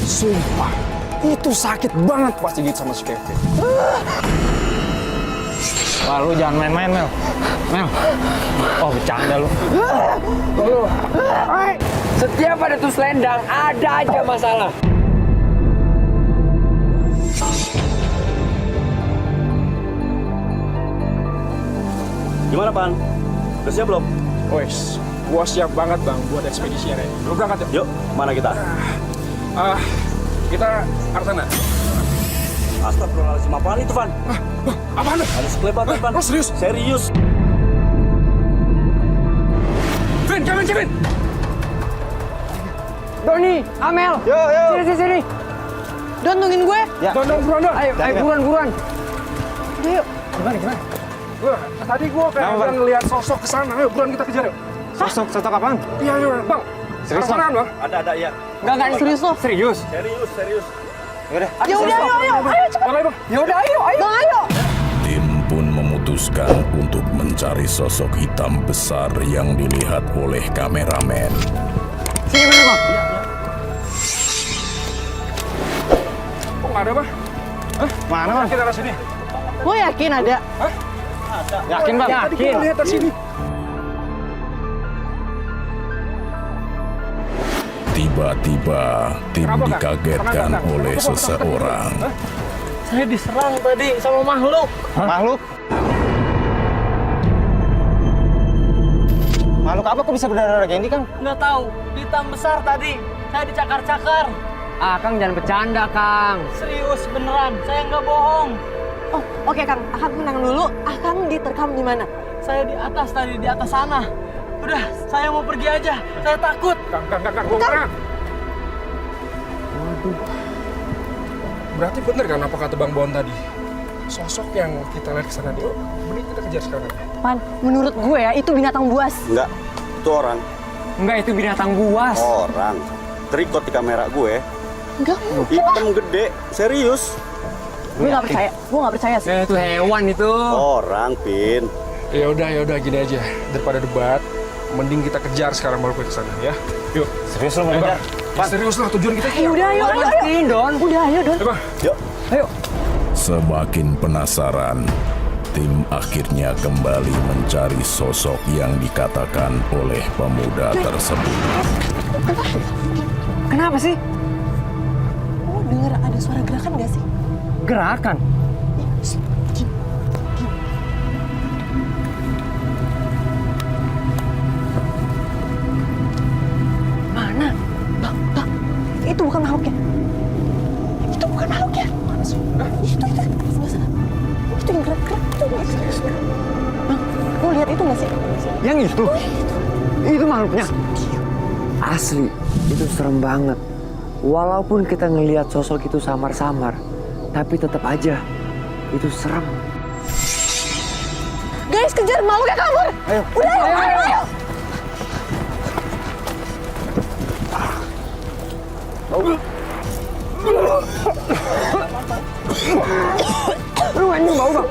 Sumpah, itu sakit banget pas digigit sama si Kevin. Wah, lu jangan main-main, Mel. Mel. Oh, bercanda lu. Setiap ada tuh selendang, ada aja masalah. Gimana, Pan? Udah siap belum? Wes, gua siap banget bang buat ekspedisi ini. Lu berangkat Yuk, mana kita? Kita Artana. Astagfirullahaladzim, apaan itu, Van? Apaan? Ada sekelebatan, Van. Oh, serius? Serius. Kevin, Kevin! Doni, Amel. Yo. Sini. Don, tungguin gue. Ya. Don, buruan. Ayo, buruan. Udah yuk. Gimana? Tadi gua kayak udah ngeliat sosok ke sana. Ayo, buruan kita kejar yuk. Sosok apaan? Iya, bang. Serius, Artanaan, bang. Ada, ya. Enggak serius loh. Serius? Serius. Yaudah. Ya udah, ayo cepat. Bang, bang. Ya udah, ayo. Bang, ayo. Tim pun memutuskan untuk mencari sosok hitam besar yang dilihat oleh kameramen. Sini mana, Bang? Kok nggak ada, bang? Mana, Bang? Kita ke sini. Lo yakin ada? Yakin, Bang? Tadi kita lihat dari sini. Tiba-tiba tim Kenapa, Kak? dikagetkan Kenapa? oleh Kenapa? seseorang. Saya diserang tadi sama makhluk. Makhluk? Makhluk apa kok bisa berdarah kayak ini, Kang? Nggak tahu. Hitam besar tadi. Saya dicakar-cakar. Kang jangan bercanda, Kang. Serius, beneran. Saya nggak bohong. Oh, oke Kang. Akang tenang dulu. Akang diterkam di mana? Saya di atas tadi, di atas sana. Udah, saya mau pergi aja. Saya takut. Kang, gua marah. Waduh. Berarti bener kan apa kata Bang Bon tadi? Sosok yang kita lihat ke sana dulu, mending kita kejar sekarang. Pan, menurut gue ya, itu binatang buas. Enggak, itu orang. Enggak, itu binatang buas. Orang. Terikot di kamera gue. Enggak, Hitam gede, serius. gue nggak percaya. Gue nggak percaya sih. Itu hewan itu. Orang, Pin. Ya udah gini aja. Daripada debat, mending kita kejar sekarang baru ke sana ya. Yuk. Serius lu mau ngejar? Ya, serius lah tujuan kita. Ayo, udah, ayo. Don. Udah, ayo, Don. Ayo, Bang. Yuk. Ayo. Semakin penasaran, tim akhirnya kembali mencari sosok yang dikatakan oleh pemuda tersebut. Kenapa sih? Lo denger ada suara gerakan nggak sih? Gerakan? Mana? Bang. Itu bukan makhluknya. Itu bukan makhluknya. Mana sih? Itu. Sebelah sana. Itu yang gerak-gerak. Itu. Bang, lo lihat itu nggak sih? Yang itu? Itu makhluknya? Asli, itu serem banget. Walaupun kita ngelihat sosok itu samar-samar, tapi tetap aja itu serem. Guys, kejar makhluknya kabur. Ayo. Udah, ayo. Lu anjing bau, Bang.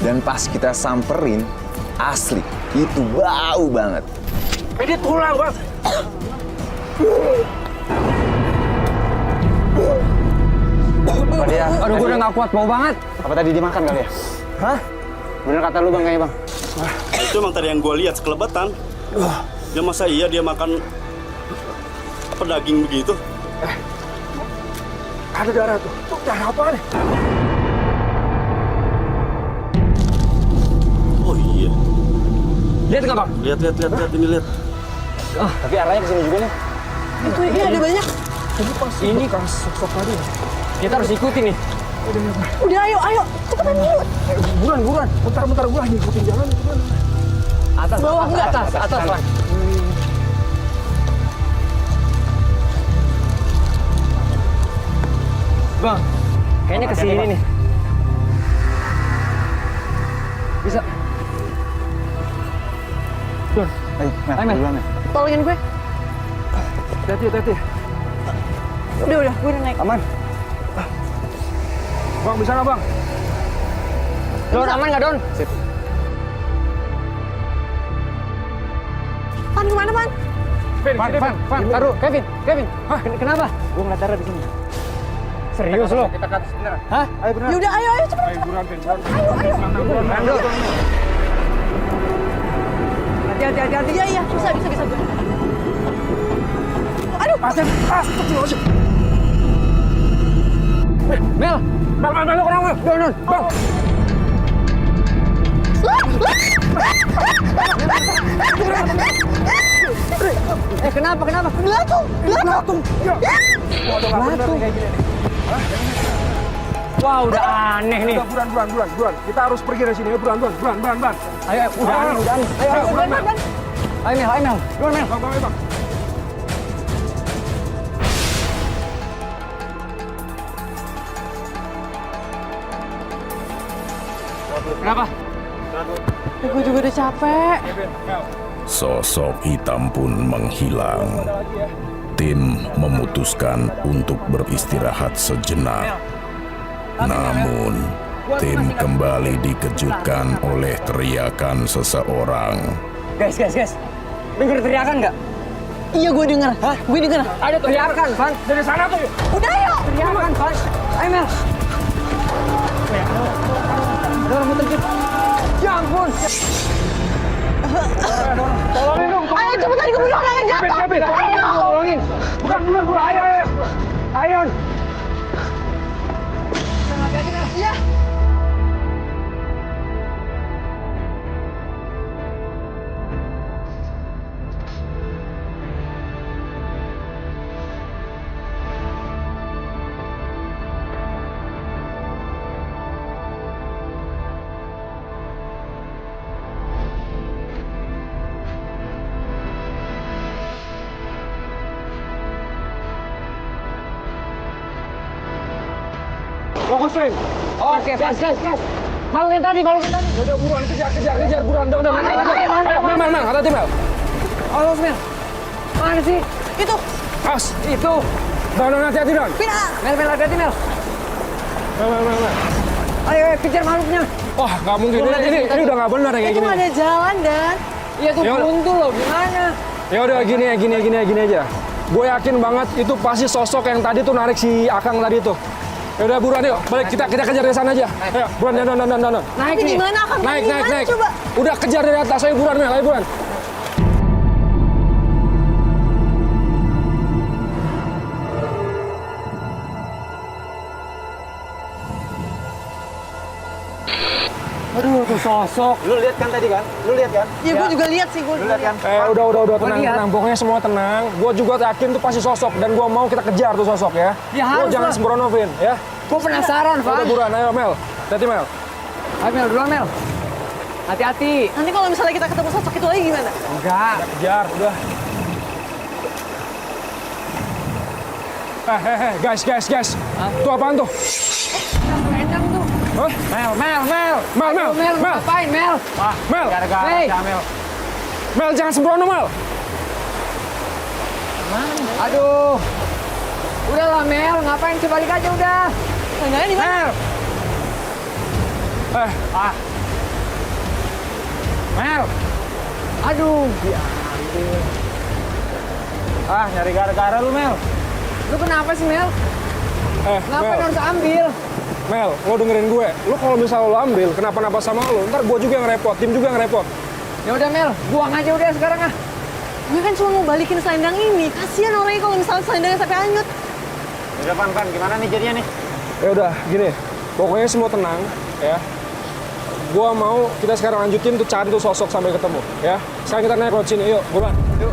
Dan pas kita samperin, asli, itu bau banget. Dia tulang, Bang. Apa dia? Aduh, gue udah gak kuat, bau banget. Apa tadi dimakan kali ya? Hah? Bener kata lu, Bang, kayaknya, Bang. Itu emang tadi yang gue lihat sekelebetan. Ya masa iya dia makan apa daging begitu? Ada darah tuh. Tuh darah apa nih? Oh iya. Lihat nggak, Bang? Lihat ini lihat. Tapi arahnya kesini juga nih. Itu ini ada banyak. Ini kan sosok tadi. Kita harus ikuti nih. Udah, ayo. Cepetan yuk. Buruan. Bentar gua ngikutin jalan. Atas, Bawah enggak? atas, Bang. Bang, kayaknya kesini nih. Bisa. Don, Ayo, Mel. duluan, Mel. Tolongin gue. Hati-hati. Udah, gue udah naik. Aman. Bang, bisa nggak, Bang? Don, aman nggak, Don? Sip. Pan kemana, Pan? Van, taruh. Kevin. Kenapa? Gue ngeliat darah di sini. Serius lo? Kita ke atas beneran. Hah? Ayo beneran. Yaudah, ayo cepet. Ayo buruan, Vin. Buruan. Ayo. Hati-hati. Iya, bisa. Aduh. Astagfirullahaladzim. Mel, Bang, orang Mel. Don. Bang. Kenapa? Belatung. Wah, udah aneh nih. Udah, buruan. Kita harus pergi dari sini. Buruan. Ayo, udah aneh. Ayo, Mel. Duluan, Mel. Bang. Kenapa? Gue juga udah capek. Sosok hitam pun menghilang. Tim memutuskan untuk beristirahat sejenak. Namun, tim kembali dikejutkan oleh teriakan seseorang. Guys. Dengar teriakan nggak? Iya, gue denger. Hah? Gue denger. Ada teriakan, Van. Dari sana tuh. Udah, ayo. Teriakan, Van. Ayo, Mel. Dorong muter dikit. Ya ampun. Tolongin dong. Ayo cepetan, gue belum orang yang jatuh. Kevin. Tolongin. Bukan. Ayo. Iya. Fokus, Vin. Oke, gas. Makhluk yang tadi. Udah, buruan. Kejar. Buruan. Udah. Mel. Hati-hati, Mel. Halo, Mel. Mana sih? Itu. Pas. Itu. Don, hati-hati, Don. Pina. Mel, hati-hati, Mel. Mel. Ayo, kejar makhluknya. Wah, nggak mungkin. Ini udah nggak benar ya kayak Itu gini. ada jalan, Dan. Iya tuh Yaudah. buntu loh, gimana? Ya udah gini aja. Gue yakin banget itu pasti sosok yang tadi tuh narik si Akang tadi tuh. Ya udah buruan yuk, balik kita kejar dari sana aja. Ayo, buruan, don. Naik Tapi nih. gimana akan Naik. coba? Udah kejar dari atas, ayo buruan, Mel, ayo buruan. Aduh, tuh sosok. Lu lihat kan tadi kan? Ya, gue juga lihat sih, gue Lu lihat kan? Udah, lihat. tenang. Pokoknya semua tenang. Gue juga yakin tuh pasti sosok dan gue mau kita kejar tuh sosok ya. Ya, Lu harus jangan lah. sembrono, Vin, ya. Gue penasaran, Udah Van. buruan, ayo Mel. Hati Mel. Ayo, Mel, duluan, Mel. Hati-hati. Nanti kalau misalnya kita ketemu sosok itu lagi gimana? Enggak. Kejar, udah. Guys. Tuh apaan tuh? Enak tuh. Hah? Mel. Mel. Ayo, Mel, ngapain, Mel? Mel. Hey. Mel, jangan sembrono, Mel. Aduh. Udahlah, Mel. Ngapain? Coba balik aja udah. Jangan di mana? Mel. Mel. Aduh. Ya ampun. Nyari gara-gara lu, Mel. Lu kenapa sih, Mel? Ngapain Mel. harus ambil? Mel, lo dengerin gue. Lo kalau misalnya lo ambil, kenapa-napa sama lo, ntar gue juga yang repot, tim juga yang repot. Ya udah, Mel. Buang aja udah sekarang ah. Gue kan cuma mau balikin selendang ini. Kasian orangnya kalau misalnya selendangnya sampai hanyut. Udah, Van, gimana nih jadinya nih? Ya udah, gini. Pokoknya semua tenang, ya. Gua mau kita sekarang lanjutin tuh cari tuh sosok sampai ketemu, ya. Sekarang kita naik lewat sini, yuk, buruan. Yuk.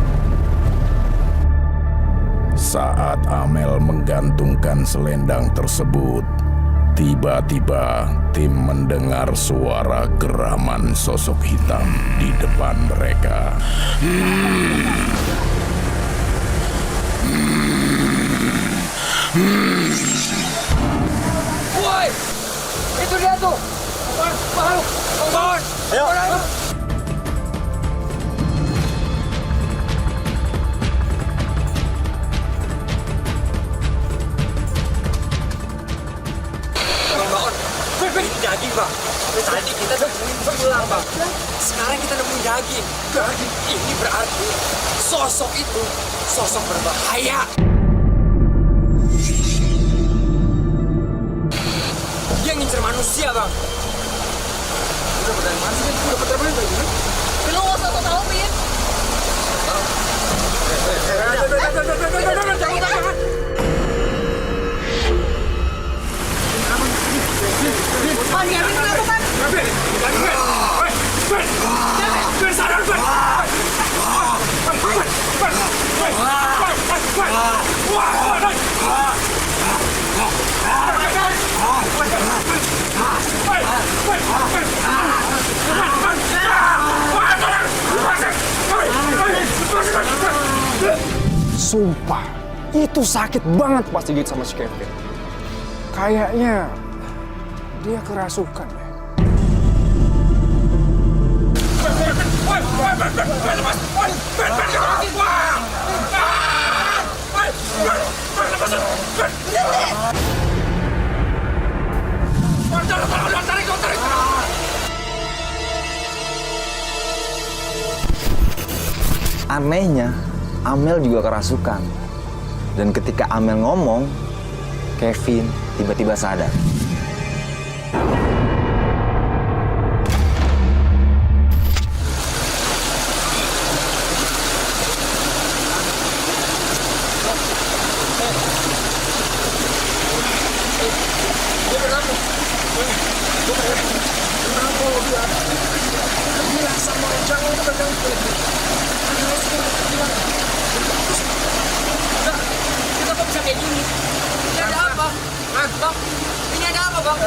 Saat Amel menggantungkan selendang tersebut, tiba-tiba tim mendengar suara geraman sosok hitam di depan mereka. Woi! Itu dia tuh. Makhluk. Bangun. Ayo. Jadi, Bang. Tadi kita pulang, Bang. Sekarang kita nemuin daging. Daging ini berarti sosok itu sosok berbahaya. Dia ngincer manusia, Bang. Udah dari mana sih? Udah dari mana tadi? Lu nggak usah tahu, Pin. Pan, ya, Pin, kenapa, Pan? Sumpah, itu sakit banget pas digigit sama si Kevin. Kayaknya dia kerasukan deh. Anehnya, Amel juga kerasukan. Dan ketika Amel ngomong, Kevin tiba-tiba sadar. Kenapa bisa kayak gini? Ini ada apa? Bang, ini ada apa, Bang?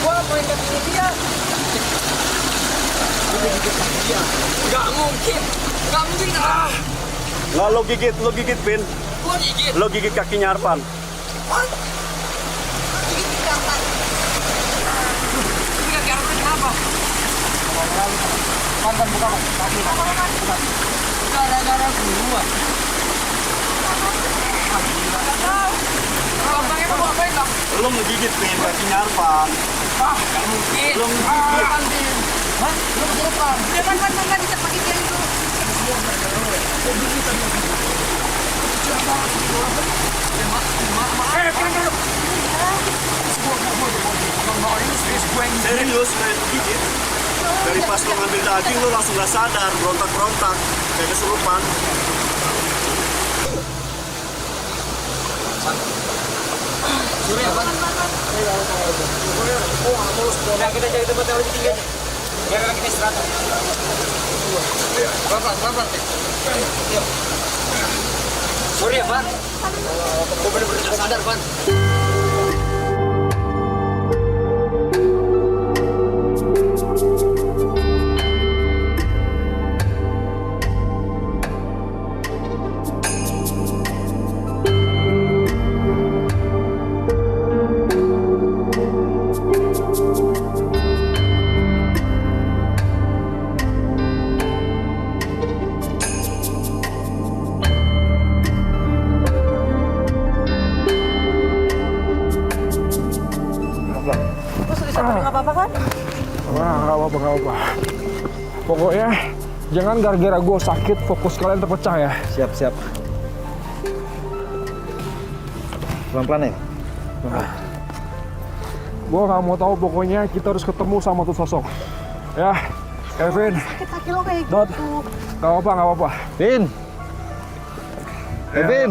Gua main kaki dia. Gak mungkin. Gak mungkin. Nggak, lo gigit, Pin. Gua gigit. Lo gigit kakinya Arfan. Gigit kapan? Ini kaki Arfan kenapa? Mantan buka, kaki. Gara-gara gua. Gak tahu. Bang, emang mau ngapain, Bang? Lo menggigit, Pin, kakinya Arfan. Gak mungkin. Lo menggigit. Hah? Lu kesurupan? Ya, Pan, kita pakai dia itu. Serius, kayak begini. Dari pas lo ngambil daging, lo langsung gak sadar, berontak-berontak, kayak kesurupan. Surya, Pan. Udah, kita cari tempat yang lebih tinggi aja. Biar kita istirahat. Pelan-pelan. Yuk. Surya, Pan. Gue bener-bener gak sadar, Pan. Nggak apa-apa kan? Nggak apa-apa. Pokoknya jangan gara-gara gue sakit fokus kalian terpecah ya. Siap. Pelan-pelan ya? Gue nggak mau tahu, pokoknya kita harus ketemu sama tuh sosok. Ya, Kevin, Sakit kaki lo kayak Dot. gitu. nggak apa-apa. Vin! Vin!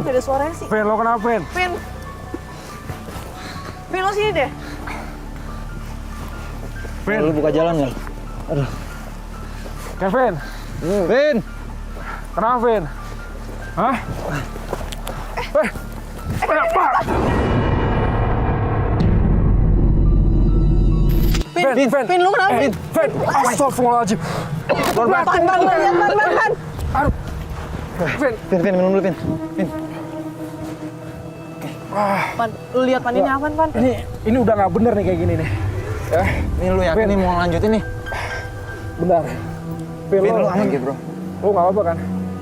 Gak ada suaranya sih. Vin, lo kenapa, Vin? Vin, lo sini deh. Vin, Lu buka jalan nggak? Kevin, Vin! kenapa, Vin? Hah? Kenapa? Vin, lo kenapa? Vin, astagfirullahaladzim. Pan, lihat, Pan. Aduh. Vin, Vin, minum dulu, Vin. Pan, lu lihat Pan ini apa, Pan? ini udah nggak bener nih kayak gini nih. Ya, Ini lu yakin nih mau lanjutin nih? bentar. Vin, Vin, lo lu aman gitu, bro? lo nggak apa-apa kan?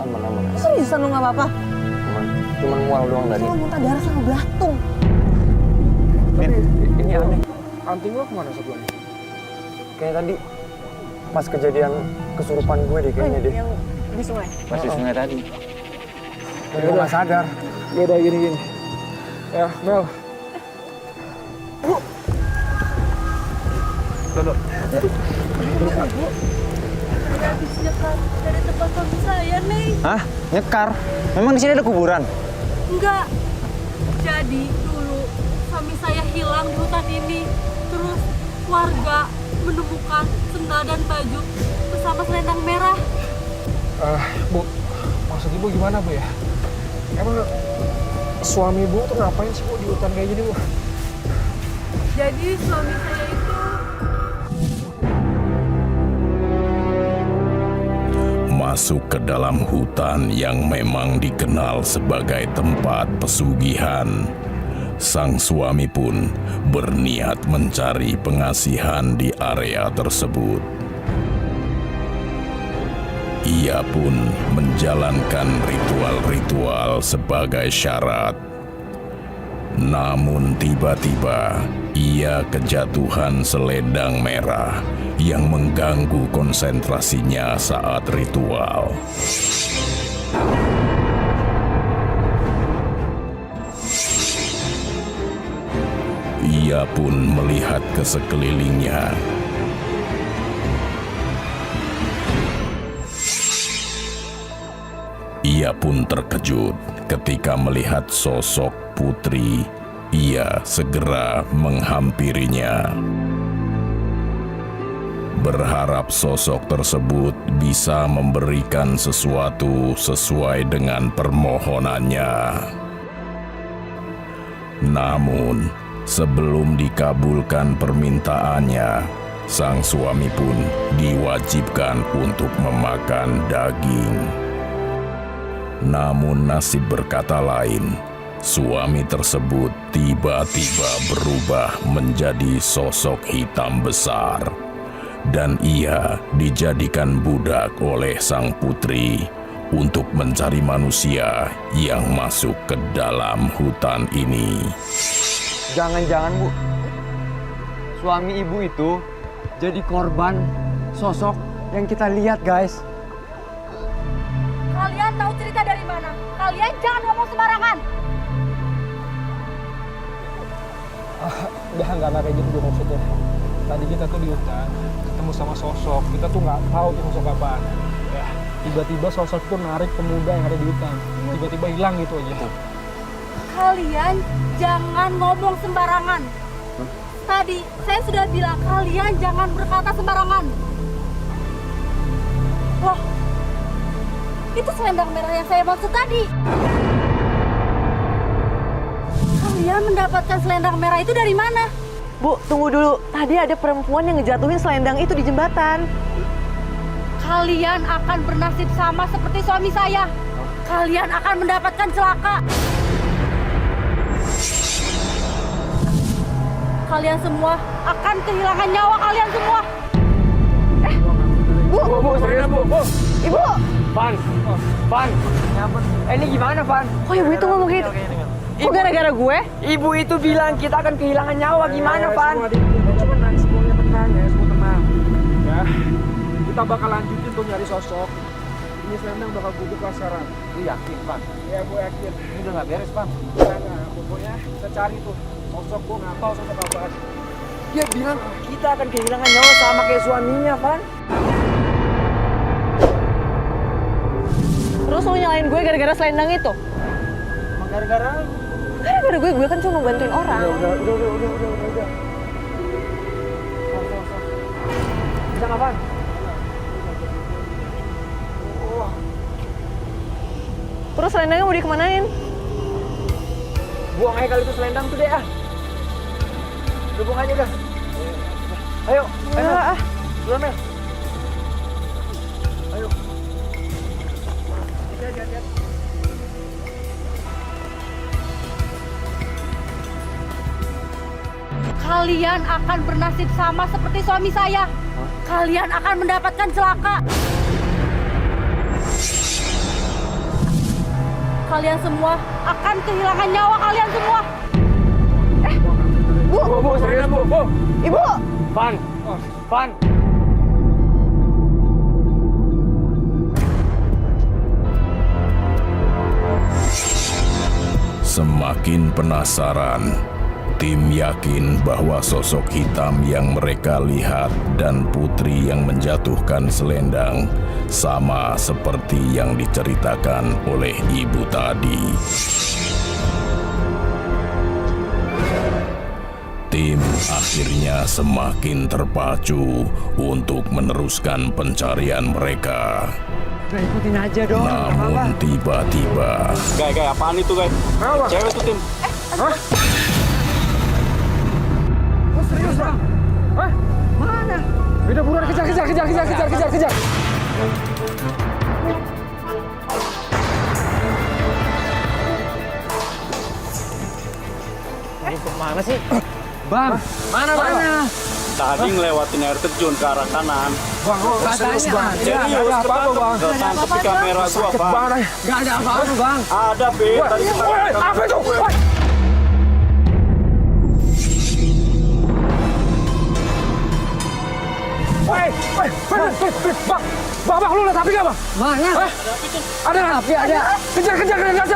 Aman. Seriusan lu nggak apa-apa? Cuman mual doang tadi. Lo muntah darah sama belatung. anting lo kemana satu lagi? Kayak tadi pas kejadian kesurupan gue deh kayaknya deh. Yang di sungai. Pas di sungai tadi. Gue nggak sadar. Ya udah gini. Ya, Mel. Udah habis nyekar dari tempat suami saya nih. Hah? Nyekar? Memang di sini ada kuburan? Enggak. Jadi dulu suami saya hilang di hutan ini. Terus warga menemukan sendal dan baju bersama selendang merah. Bu, maksud ibu gimana bu ya? Emang suami ibu tuh ngapain sih bu di hutan kayak gini bu? Jadi suami saya itu masuk ke dalam hutan yang memang dikenal sebagai tempat pesugihan. Sang suami pun berniat mencari pengasihan di area tersebut. Ia pun menjalankan ritual-ritual sebagai syarat. Namun tiba-tiba ia kejatuhan selendang merah yang mengganggu konsentrasinya saat ritual. Ia pun melihat ke sekelilingnya. Ia pun terkejut ketika melihat sosok putri. Ia segera menghampirinya, berharap sosok tersebut bisa memberikan sesuatu sesuai dengan permohonannya. Namun, sebelum dikabulkan permintaannya, sang suami pun diwajibkan untuk memakan daging. Namun nasib berkata lain. Suami tersebut tiba-tiba berubah menjadi sosok hitam besar, dan ia dijadikan budak oleh sang putri untuk mencari manusia yang masuk ke dalam hutan ini. Jangan-jangan Bu, suami ibu itu jadi korban sosok yang kita lihat guys. Kalian tahu cerita dari mana? Kalian jangan ngomong sembarangan. Udah nggak kayak gitu maksudnya. Tadi kita tuh di hutan ketemu sama sosok, kita tuh nggak tahu tuh sosok apaan. Ya, tiba-tiba sosok itu narik pemuda yang ada di hutan, tiba-tiba hilang gitu aja. Kalian jangan ngomong sembarangan. Tadi saya sudah bilang kalian jangan berkata sembarangan. Loh, itu selendang merah yang saya maksud tadi. Kalian mendapatkan selendang merah itu dari mana? Bu, tunggu dulu. Tadi ada perempuan yang ngejatuhin selendang itu di jembatan. Kalian akan bernasib sama seperti suami saya. Kalian akan mendapatkan celaka. Kalian semua akan kehilangan nyawa kalian semua. Bu, serius Bu. Ibu! Van. Ini gimana Van? Oh ibu itu ngomong gitu? Kok gara-gara gue? Ibu itu bilang kita akan kehilangan nyawa, gimana Van? Semua tenang, semuanya tenang ya, semua tenang. Ya, kita bakal lanjutin tuh nyari sosok. Ini selendang bakal gue buka sekarang. Lu yakin Van? Ya, gue yakin. Ini udah gak beres Van. Nah, pokoknya kita cari tuh sosok, gue nggak tahu sosok apaan. Dia bilang kita akan kehilangan nyawa sama kayak suaminya Van. Terus lo nyalain gue gara-gara selendang itu? Emang gara-gara Gara-gara gue kan cuma bantuin orang. Udah. Bisa nggak Van? Terus selendangnya mau dikemanain? Buang aja kali itu selendang tuh deh ah. Udah buang aja udah. Ayo. Duluan Mel. Ayo. Kalian akan bernasib sama seperti suami saya. Kalian akan mendapatkan celaka. Kalian semua akan kehilangan nyawa kalian semua. Bu, serius Bu. Ibu! Van, Van. Semakin penasaran, tim yakin bahwa sosok hitam yang mereka lihat dan putri yang menjatuhkan selendang sama seperti yang diceritakan oleh ibu tadi. Tim akhirnya semakin terpacu untuk meneruskan pencarian mereka. Udah ikutin aja dong. Namun tiba-tiba Guys, apaan itu, guys? Cewek tuh, Tim. Serius bang? Hah? Mana? Udah buruan kejar. Mana sih? Bang, mana? Tadi ngelewatin air terjun ke arah kanan. Bang, serius bang. Serius, Ada apa bang? ketangkep di kamera gua, Bang. Gak ada apa-apa bang. Ada, Be. Tadi ketangkep. Apa itu? Bang, lu lihat api nggak bang? Mana? Ada kan? Api ada. Kejar,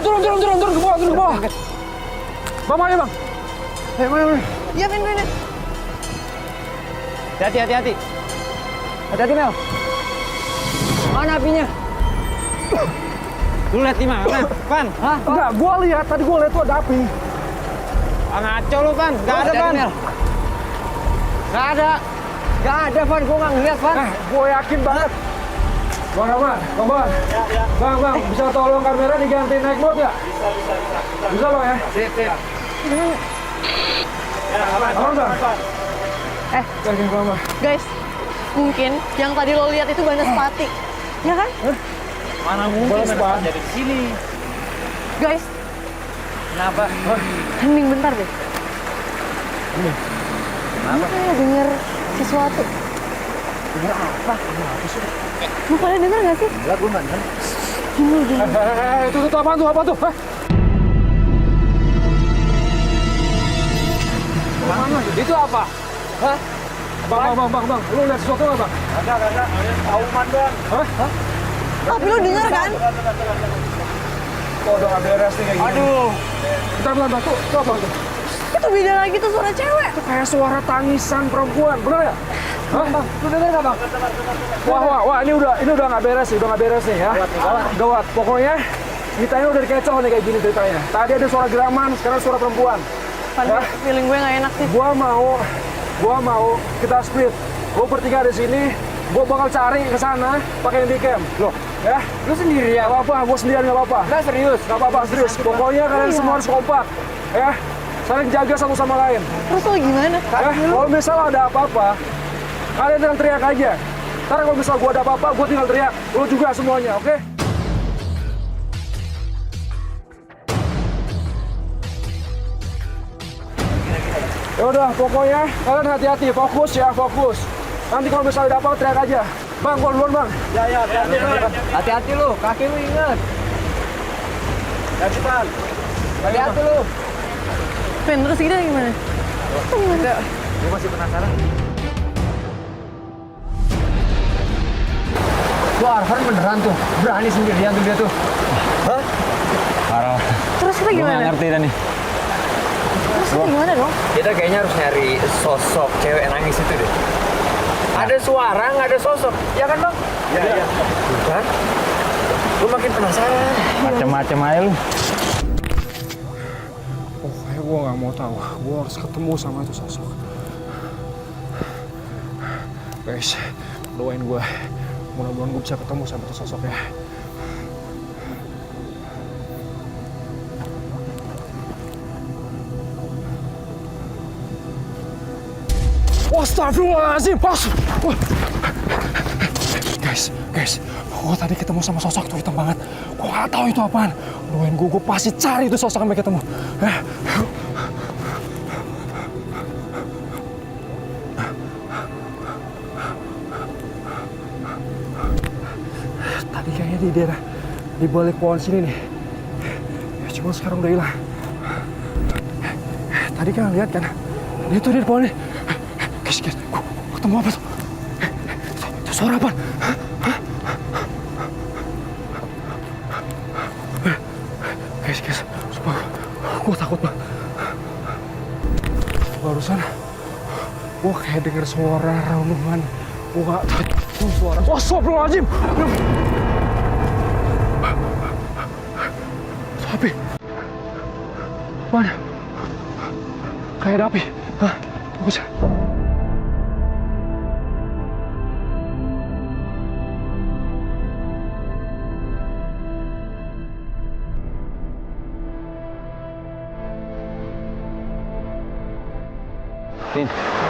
turun ke bawah. Bang, ayo bang. Mana? Iya, Vin. Hati-hati. Hati-hati Mel. Mana apinya? Lu lihat di mana? Pan? Hah? Enggak, gua lihat. Tadi gua lihat tuh ada api. Ngaco lu Pan. Gak ada Pan. Gak ada. Pan. Gua nggak ngeliat Pan. Gua yakin banget. Bang Rahman, Bang, bisa tolong kamera diganti naik mode ya? Bisa bang ya? Sip. Aman bang? Yakin bang. Guys, mungkin yang tadi lo lihat itu Banaspati. Ya kan? Mana mungkin ada di sini. Guys, Kenapa? hening bentar deh. Ini kayak denger sesuatu. Denger apa? Lu pada denger gak sih? Enggak, gue nggak denger. Itu apaan tuh? Hah? Itu apa? Hah? Bang, lu lihat sesuatu nggak bang? Ada. Auman bang. Hah? Tapi lu denger kan? Kok udah nggak beres nih kayak gini? Aduh. Bentar, tuh apa tuh? Itu beda lagi tuh suara cewek. Itu kayak suara tangisan perempuan, bener ya? Hah? Lu denger nggak bang? Wah, ini udah nggak beres nih ya. Gawat. Pokoknya kita ini udah dikecoh nih kayak gini ceritanya. Tadi ada suara geraman, sekarang suara perempuan. Pan, feeling gue gak enak sih. Gua mau kita split. Gua bertiga di sini, gua bakal cari ke sana pakai handycam. Loh, ya? Lu sendiri ya? Gak apa-apa, gua sendirian gak apa-apa. Nggak serius? Gak apa-apa, serius. Pokoknya kalian semua harus kompak, ya. Saling jaga satu sama lain. Terus lo gimana? Ya, kalau misalnya ada apa-apa, kalian tinggal teriak aja. Ntar kalau misalnya gua ada apa-apa, gua tinggal teriak. Lu juga semuanya, oke? Ya udah, pokoknya kalian hati-hati, fokus ya, fokus. Nanti kalau misalnya ada apa, teriak aja. Bang, gua duluan bang. Ya, hati-hati. Hati-hati lu, kaki lu inget. Hati-hati lu. Vin, terus kita gimana? Gue masih penasaran. Tuh Arfan beneran tuh, berani sendirian tuh dia tuh. Hah? Parah. Terus kita Gue gimana? nggak ngerti dah nih. Terus kita gimana dong? Kita kayaknya harus nyari sosok cewek nangis itu deh. Ada suara, nggak ada sosok. Ya kan bang? Iya. Bukan? Lu makin penasaran. Macem-macem aja lu. Pokoknya gue nggak mau tahu. Gue harus ketemu sama itu sosok. Guys, doain gue. Mudah-mudahan gue bisa ketemu sama itu sosok ya. Astagfirullahaladzim, pas. Guys, gue tadi ketemu sama sosok tuh hitam banget. Gue nggak tahu itu apaan. Doain gue pasti cari itu sosok sampai ketemu. Tadi kayaknya di daerah di balik pohon sini nih. Cuma sekarang udah hilang. Tadi kan lihat kan, dia tuh di pohon nih. Guys, gua ketemu apa tuh? Itu suara apa? Guys, sumpah, gue takut banget. Barusan, gue kayak denger suara raungan. Gue gak tahu suara. Astagfirullahaladzim! Api? Mana? Kayak ada api. Hah? Bagus ya?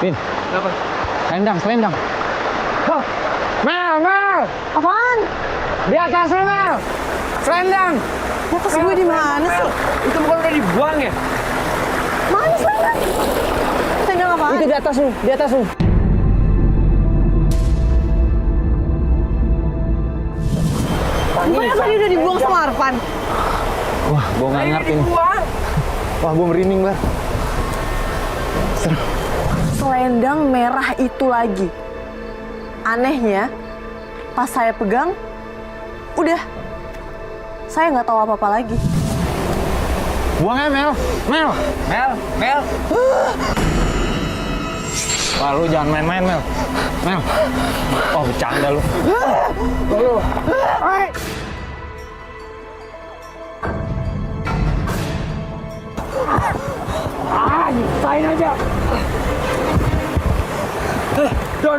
Pin. Apa? Selendang. Oh, Mel! Apaan? Di atas lu, Mel! Selendang! Ya terus gue di mana sih? Itu bukan udah dibuang ya? Mana selendang? Selendang apaan? Itu di atas lu. Bukannya tadi udah dibuang sama Arfan? Wah, gue nggak ngerti nih. Wah, gue merinding, Bar. Selendang merah itu lagi. Anehnya, pas saya pegang, udah. Saya nggak tahu apa-apa lagi. Buangnya, Mel. Wah, lu jangan main-main, Mel. Oh, bercanda lu. Nyiptain aja.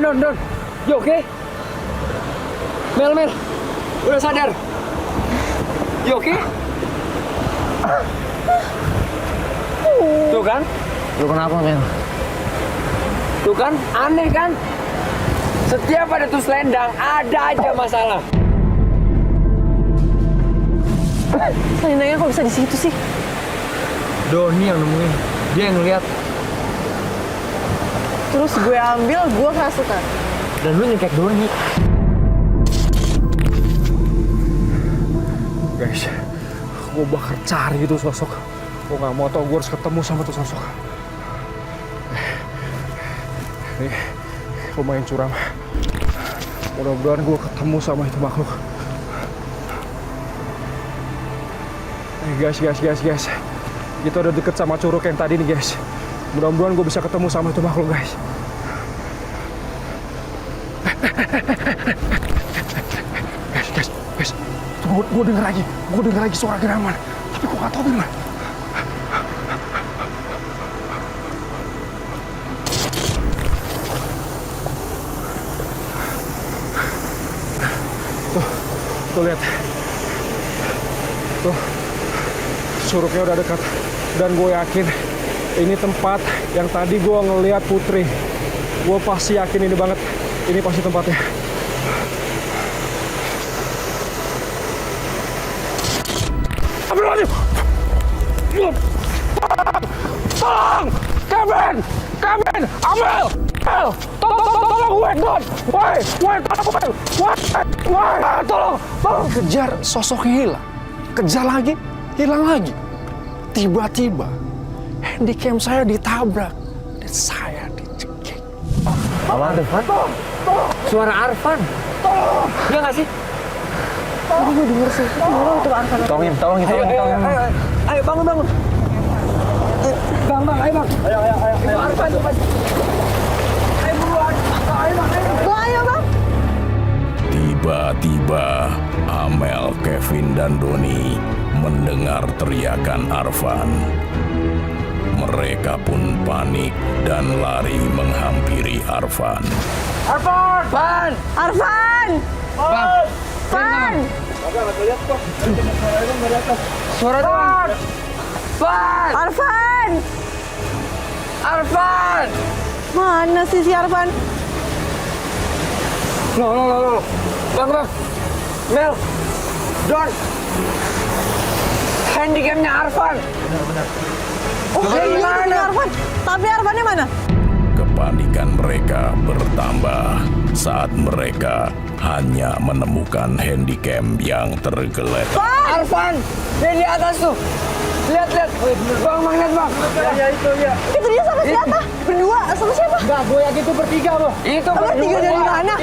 Don. You okay? Mel. Udah sadar? You okay? Tuh kan? Lu kenapa, Mel? Tuh kan? Aneh kan? Setiap ada tuh selendang, ada aja masalah. Selendangnya kok bisa di situ sih? Doni yang nemuin. Dia yang ngeliat. Terus gue ambil, gue kerasukan. Dan lu nyekek Doni. Guys, gue bakal cari itu sosok. Gue gak mau tau, gue harus ketemu sama tuh sosok. Ini lumayan curam. Mudah-mudahan gue ketemu sama itu makhluk. Guys. Kita udah deket sama curug yang tadi nih, guys. Mudah-mudahan gue bisa ketemu sama itu makhluk, guys. Guys. Gue denger lagi suara geraman. Tapi gue gak tau gimana. Tuh lihat. Tuh. Curugnya udah dekat. Dan gue yakin ini tempat yang tadi gue ngeliat Putri. Gue pasti yakin ini banget. Ini pasti tempatnya. Astagfirullahaladzim! Tolong! Kevin! Amel! Tolong gue, Don! Woi, tolong gue! Tolong! Kejar, sosoknya hilang. Kejar lagi, hilang lagi. Tiba-tiba, handycam saya ditabrak. Dan saya dicekik. Apa Arfan? Suara Arfan. Iya nggak sih? Tadi gue denger sih. Gimana itu Arfan? Tolongin. Ayo bangun. Bang, ayo bang. Ayo Arfan tuh mas. Ayo buruan. Ayo bang. Tiba-tiba Amel, Kevin, dan Doni mendengar teriakan Arfan. Mereka pun panik dan lari menghampiri Arfan. Arfan! Fan! Suara doang. Arfan! Mana sih si Arfan? Loh. Bang. Mel. Don. Handycamnya Arfan. Benar. Oh, Gimana? Arfan. Tapi Arfannya mana? Kepanikan mereka bertambah saat mereka hanya menemukan handycam yang tergeletak. Arfan! Dia di atas tuh. Lihat. Bang, lihat bang. Ya itu ya. Itu dia sama siapa? Berdua sama Sama siapa? Enggak, gue yakin itu bertiga, Bro. Itu Bertiga dari mana?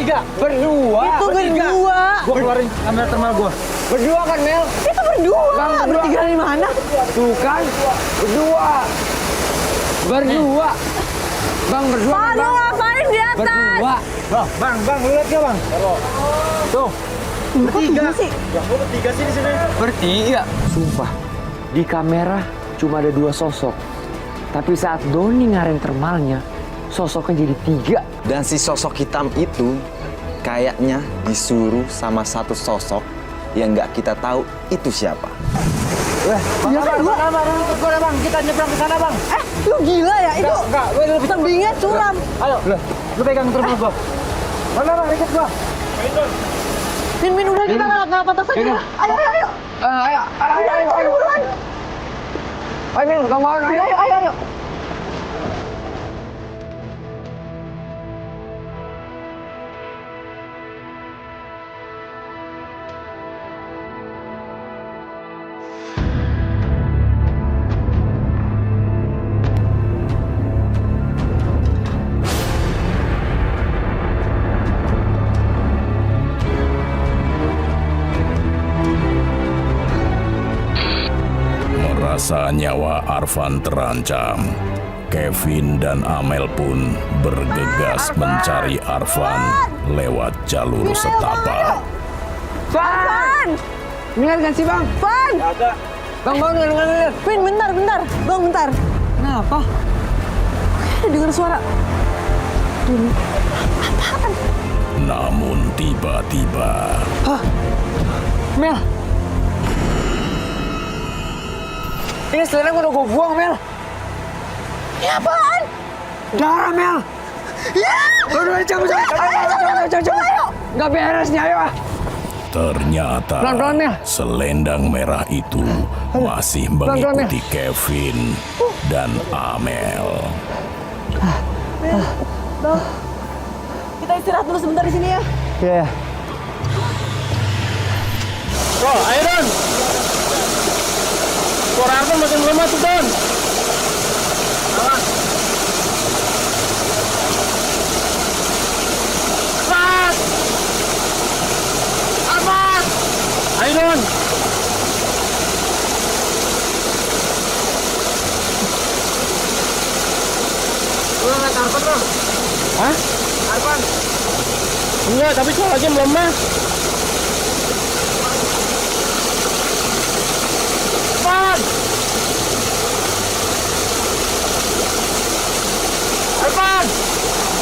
Berdua. Itu berdua. Gue keluarin kamera termal gue. Berdua kan, Mel? Itu berdua. Bang, berdua. Bertiga dari mana? Tuh kan? Berdua. Berdua. Bang, berdua Pak, kan, lu Bang? ngapain di atas? Berdua. Bang, lu lihat gak, Bang? Tuh. Bertiga sih. Bertiga. Sumpah, di kamera cuma ada 2 sosok. Tapi saat Doni ngaren termalnya, sosoknya jadi 3. Dan si sosok hitam itu kayaknya disuruh sama satu sosok yang nggak kita tahu itu siapa. Iya kan gua? Bang, kita nyebrang ke sana, Bang. Lu gila ya? Itu Enggak, gue lebih tebingnya curam. Ayo, lu pegang termal gue. Mana, Bang, ikat gue. Min, udah kita nggak patah saja. Ayo. Ayo, Buruan. Mel, kamu mau? Ayo. Merasa nyawa Arfan terancam, Kevin dan Amel pun bergegas mencari Arfan lewat jalur setapak. Van! Ingat kan sih, Bang? Van! Bang, dengar. Vin, bentar. Bang, bentar. Kenapa? Ada dengar suara. Apaan? Namun tiba-tiba Mel. Ini sekarang udah gue buang, Mel. Ini apaan? Darah, Mel. Ya! Udah, cabut. Ayo. Nggak beres nih, ayo. ternyata Pelan-pelan, Mel. selendang merah itu masih Pelan-pelan, mengikuti Kevin dan Amel. Bang, kita istirahat dulu sebentar di sini ya. Iya. Oh, ayo Don. Suara Arfan makin melemah tuh Don. Arfan! Arfan! Ayo Don. Lu ngeliat Arfan, Bro? Hah? Arfan. Enggak, tapi suaranya melemah. Arfan! Arfan!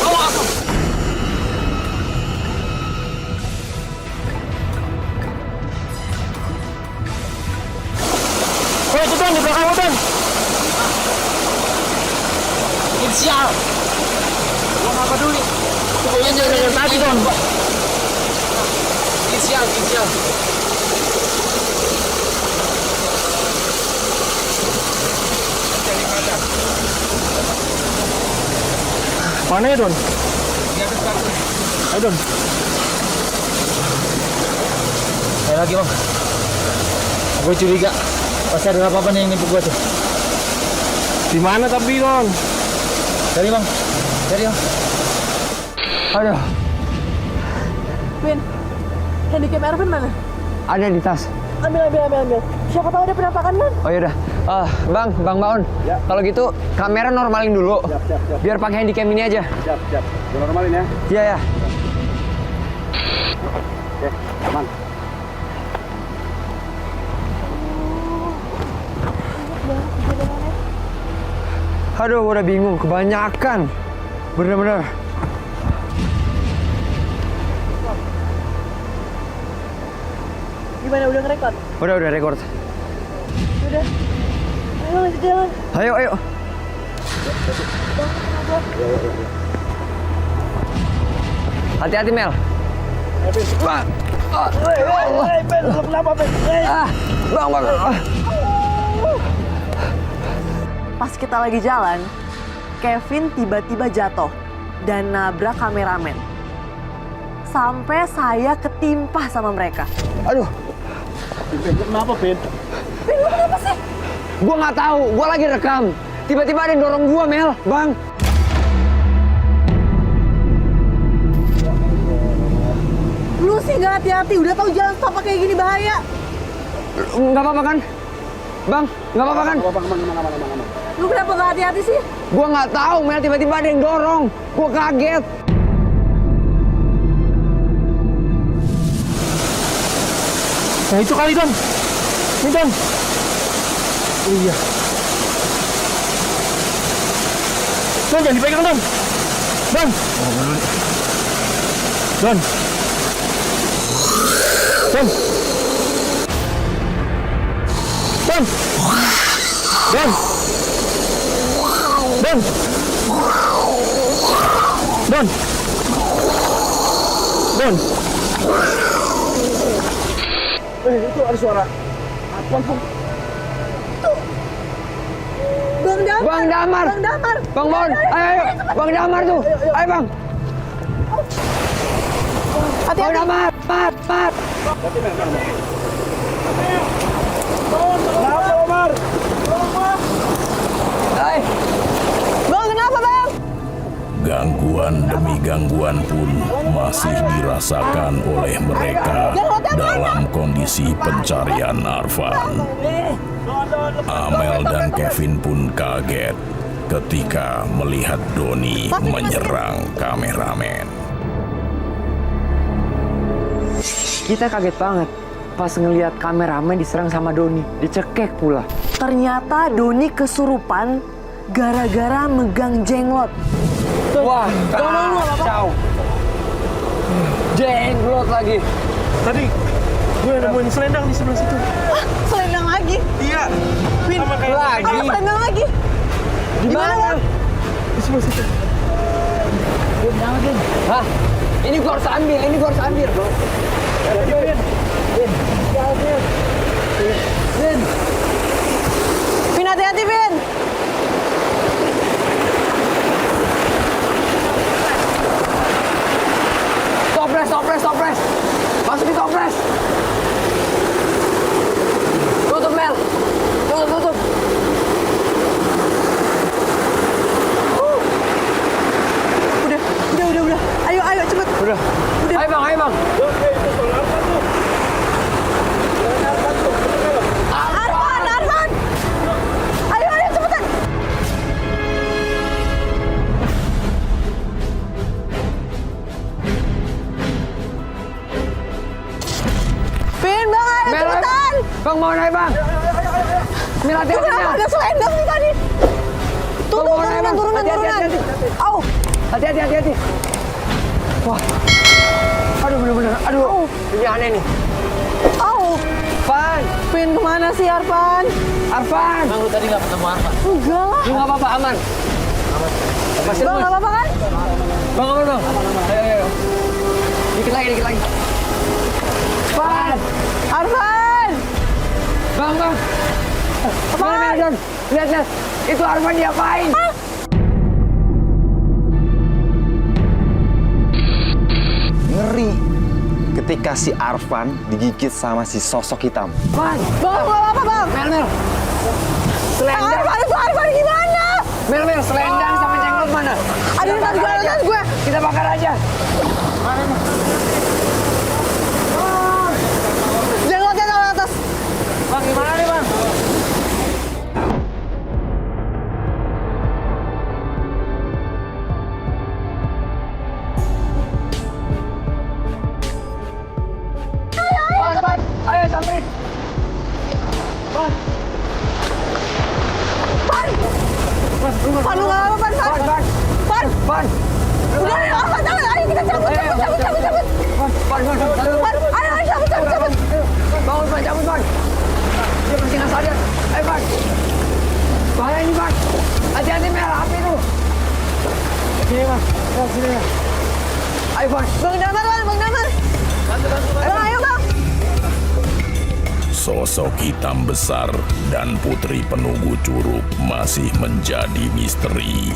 Bawa aku! Oh, itu Don, di belakang Don. Sial! Gua nggak peduli. Pokoknya jangan dari tadi, Don. Sial. Mana ya, Don? Ayo, Don. Ayo lagi, Bang. Gue curiga. Pasti ada apa-apa nih yang nipu gue tuh. Di mana tapi, Don? Cari, Bang. Cari, Bang. Aduh, Vin, handicap Erwin mana? ada di tas. Ambil. Siapa tahu ada penampakan kan? Oh yaudah, Bang Baon. Ya. Kalau gitu kamera normalin dulu. Siap. Biar pakai handycam ini aja. Siap. Gue normalin ya. Iya ya. Oke, aman. Aduh, udah bingung, kebanyakan. Bener-bener. Gimana, udah ngerekod? Udah record. Udah. Ayo lanjut jalan. Ayo. Hati-hati, Mel. Bang. Bang. Pas kita lagi jalan, Kevin tiba-tiba jatuh dan nabrak kameramen. Sampai saya ketimpa sama mereka. Aduh, Kenapa, Pin? gua nggak tahu. Gua lagi rekam. Tiba-tiba ada yang dorong gua, Mel. Bang. Lu sih nggak hati-hati, udah tahu jalan setapak kayak gini bahaya. Nggak apa-apa kan? Bang, nggak apa-apa kan? Lu kenapa nggak hati-hati sih? Gua nggak tahu, Mel, tiba-tiba ada yang dorong. Gua kaget. Nah itu kali Don. Ini Don. Iya. Don, jangan dipegang Don. Don. Don. Don. Don. Don. Don. Don. Don. Itu ada suara apa tuh? Bang Damar. Bang Damar. Bang Damar. Bang Bon, ayo. Bang Damar tuh. Ayo, Bang. Hati-hati. Bang Damar. Mat. Hai. Bang, kenapa Bang? Gangguan demi gangguan pun masih dirasakan oleh mereka dalam kondisi pencarian Arfan. Amel dan Kevin pun kaget ketika melihat Doni menyerang kameramen. Kita kaget banget pas ngelihat kameramen diserang sama Doni, dicekek pula. Ternyata Doni kesurupan gara-gara megang jenglot. Wah, kacau. Jenglot lagi. Tadi gue nemuin selendang di sebelah situ. Hah? Selendang lagi? Iya. Win, Sama kayak lagi. ada selendang lagi? Di mana? Bang? di sebelah situ. Hah? Ini gua harus ambil, bro. Vin, hati-hati Vin. Toples. Masukin toples. Tutup, Mel. Tutup. Udah. Ayo cepet. Udah. Ayo bang. Arfan. Ayo cepetan. Vin, Bang, ayo Mel, cepetan. Bang, mau naik, Bang. Mel, hati-hati, Kenapa Mel. ada selendang nih tadi? Bang, Turunan. Hati-hati. Au. Hati-hati. Wah. Aduh, bener-bener. Aduh. Ini aneh nih. Au. Arfan. Vin, kemana sih Arfan? Bang, lu tadi nggak ketemu Arfan? Enggak lah. Lu nggak apa-apa, aman. Masih Bang, nggak apa-apa kan? Bang, aman, Bang. Ayo. Dikit lagi. Arfan. Bang. Mana, Don? Lihat. Itu Arfan diapain? Ngeri ketika si Arfan digigit sama si sosok hitam. Bang, Bang, nggak apa-apa Bang. Mel. Selendang. Arfan gimana? Mel, selendang sama jenglot mana? Ada di tas gue. Kita bakar aja. Jenglotnya taruh atas. Bang, gimana nih, Bang? Ayo samperin. Pan, lu nggak apa-apa Pan. Udah nih, Arfan, ayo kita cabut. Pan, Ayo cabut. Bangun, Pan, cabut, Pan. Dia masih nggak sadar. Ayo, Pan. Bahaya ini, Pan. Hati-hati, Mel, api itu. Sini, Mas. Sini, Mel. Ayo, Pan. Bang Damar. Bang, ayo Bang. Sosok hitam besar dan putri penunggu curug masih menjadi misteri.